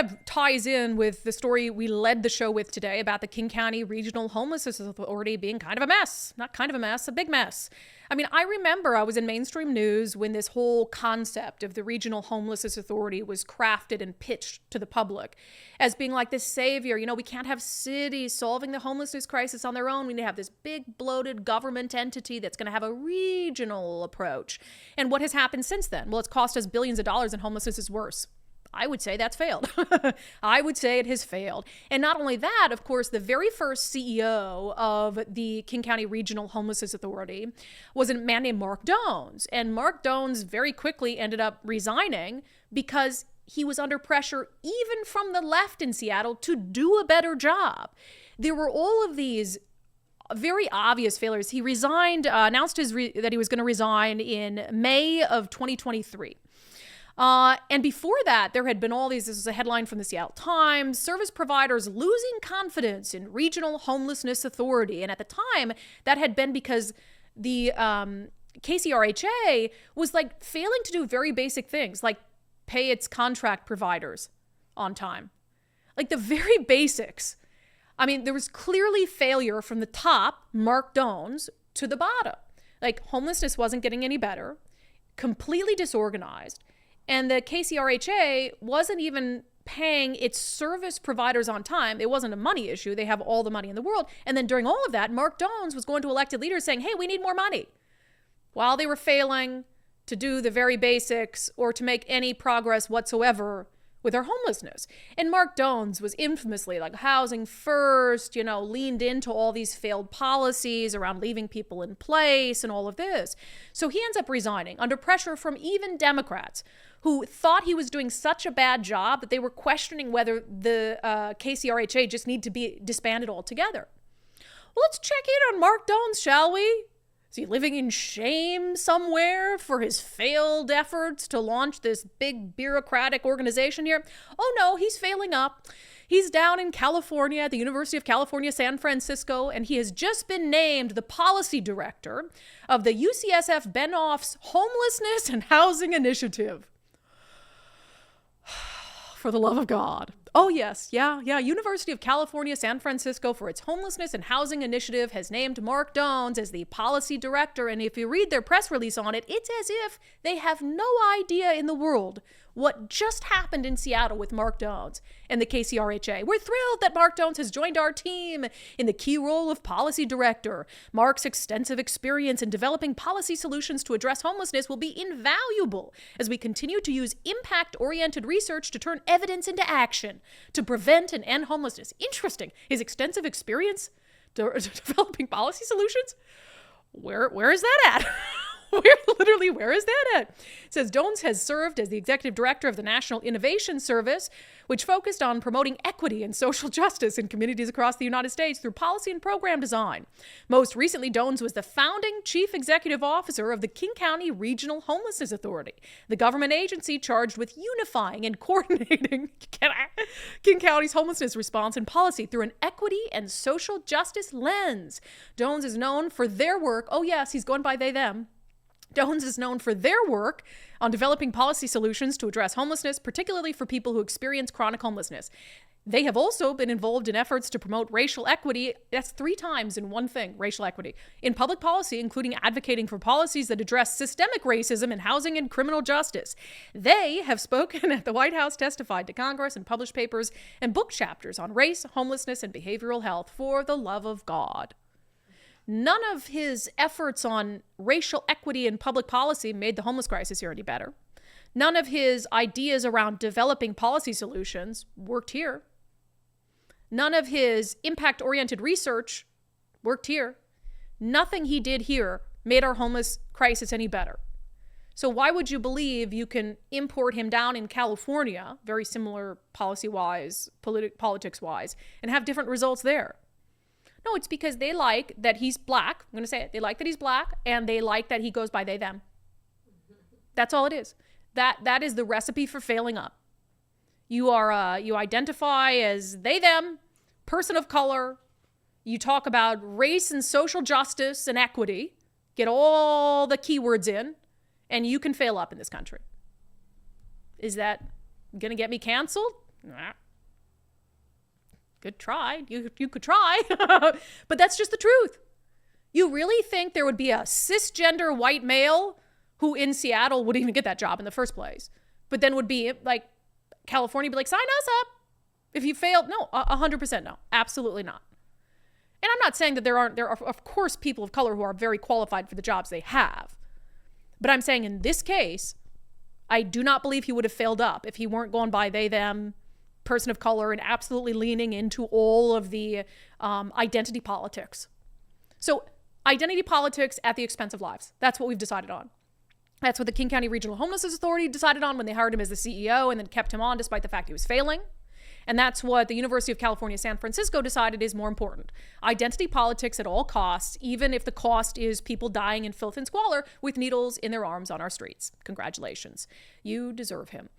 of ties in with the story we led the show with today about the King County Regional Homelessness Authority being kind of a mess. Not kind of a mess, a big mess. I mean, I remember I was in mainstream news when this whole concept of the Regional Homelessness Authority was crafted and pitched to the public as being like this savior. You know, we can't have cities solving the homelessness crisis on their own. We need to have this big bloated government entity that's going to have a regional approach. And what has happened since then? Well, it's cost us billions of dollars and homelessness is worse. I would say that's failed. I would say it has failed. And not only that, of course, the very first CEO of the King County Regional Homelessness Authority was a man named Marc Dones. And Marc Dones very quickly ended up resigning because he was under pressure even from the left in Seattle to do a better job. There were all of these very obvious failures. He resigned, announced that he was going to resign in May of 2023. And before that, there had been all these, this was a headline from the Seattle Times, service providers losing confidence in Regional Homelessness Authority. And at the time, that had been because the KCRHA was like failing to do very basic things, like pay its contract providers on time. Like the very basics. I mean, there was clearly failure from the top, Marc Dones, to the bottom. Like homelessness wasn't getting any better, completely disorganized. And the KCRHA wasn't even paying its service providers on time. It wasn't a money issue. They have all the money in the world. And then during all of that, Marc Dones was going to elected leaders saying, hey, we need more money. While they were failing to do the very basics or to make any progress whatsoever with their homelessness. And Marc Dones was infamously like housing first, you know, leaned into all these failed policies around leaving people in place and all of this. So he ends up resigning under pressure from even Democrats who thought he was doing such a bad job that they were questioning whether the KCRHA just need to be disbanded altogether. Well, let's check in on Marc Dones, shall we? Is he living in shame somewhere for his failed efforts to launch this big bureaucratic organization here? Oh no, he's failing up. He's down in California at the University of California, San Francisco, and he has just been named the policy director of the UCSF Benoff's Homelessness and Housing Initiative. For the love of God. Oh, yes. Yeah. University of California, San Francisco, for its Homelessness and Housing Initiative, has named Marc Dones as the policy director. And if you read their press release on it, it's as if they have no idea in the world what just happened in Seattle with Marc Dones and the KCRHA. We're thrilled that Marc Dones has joined our team in the key role of policy director. Marc's extensive experience in developing policy solutions to address homelessness will be invaluable as we continue to use impact-oriented research to turn evidence into action to prevent and end homelessness. Interesting. His extensive experience developing policy solutions? Where is that at? Where is that at? It says Dones has served as the executive director of the National Innovation Service, which focused on promoting equity and social justice in communities across the United States through policy and program design. Most recently, Dones was the founding chief executive officer of the King County Regional Homelessness Authority, the government agency charged with unifying and coordinating King County's homelessness response and policy through an equity and social justice lens. Dones is known for their work. Oh yes, he's going by they, them. Dones is known for their work on developing policy solutions to address homelessness, particularly for people who experience chronic homelessness. They have also been involved in efforts to promote racial equity. That's 3 times in one thing, racial equity, in public policy, including advocating for policies that address systemic racism in housing and criminal justice. They have spoken at the White House, testified to Congress, and published papers and book chapters on race, homelessness, and behavioral health. For the love of God. None of his efforts on racial equity in public policy made the homeless crisis here any better. None of his ideas around developing policy solutions worked here. None of his impact-oriented research worked here. Nothing he did here made our homeless crisis any better. So why would you believe you can import him down in California, very similar policy-wise, politics-wise, and have different results there? No, it's because they like that he's black. I'm going to say it. They like that he's black, and they like that he goes by they, them. That's all it is. That is the recipe for failing up. You identify as they, them, person of color. You talk about race and social justice and equity. Get all the keywords in, and you can fail up in this country. Is that going to get me canceled? Good try. You could try. But that's just the truth. You really think there would be a cisgender white male who in Seattle would even get that job in the first place, but then would be like, California be like, sign us up if you failed? No, 100% no. Absolutely not. And I'm not saying that there are, of course, people of color who are very qualified for the jobs they have. But I'm saying in this case, I do not believe he would have failed up if he weren't going by they, them, person of color, and absolutely leaning into all of the identity politics. So identity politics at the expense of lives. That's what we've decided on. That's what the King County Regional Homelessness Authority decided on when they hired him as the CEO and then kept him on despite the fact he was failing. And that's what the University of California, San Francisco decided is more important. Identity politics at all costs, even if the cost is people dying in filth and squalor with needles in their arms on our streets. Congratulations. You deserve him.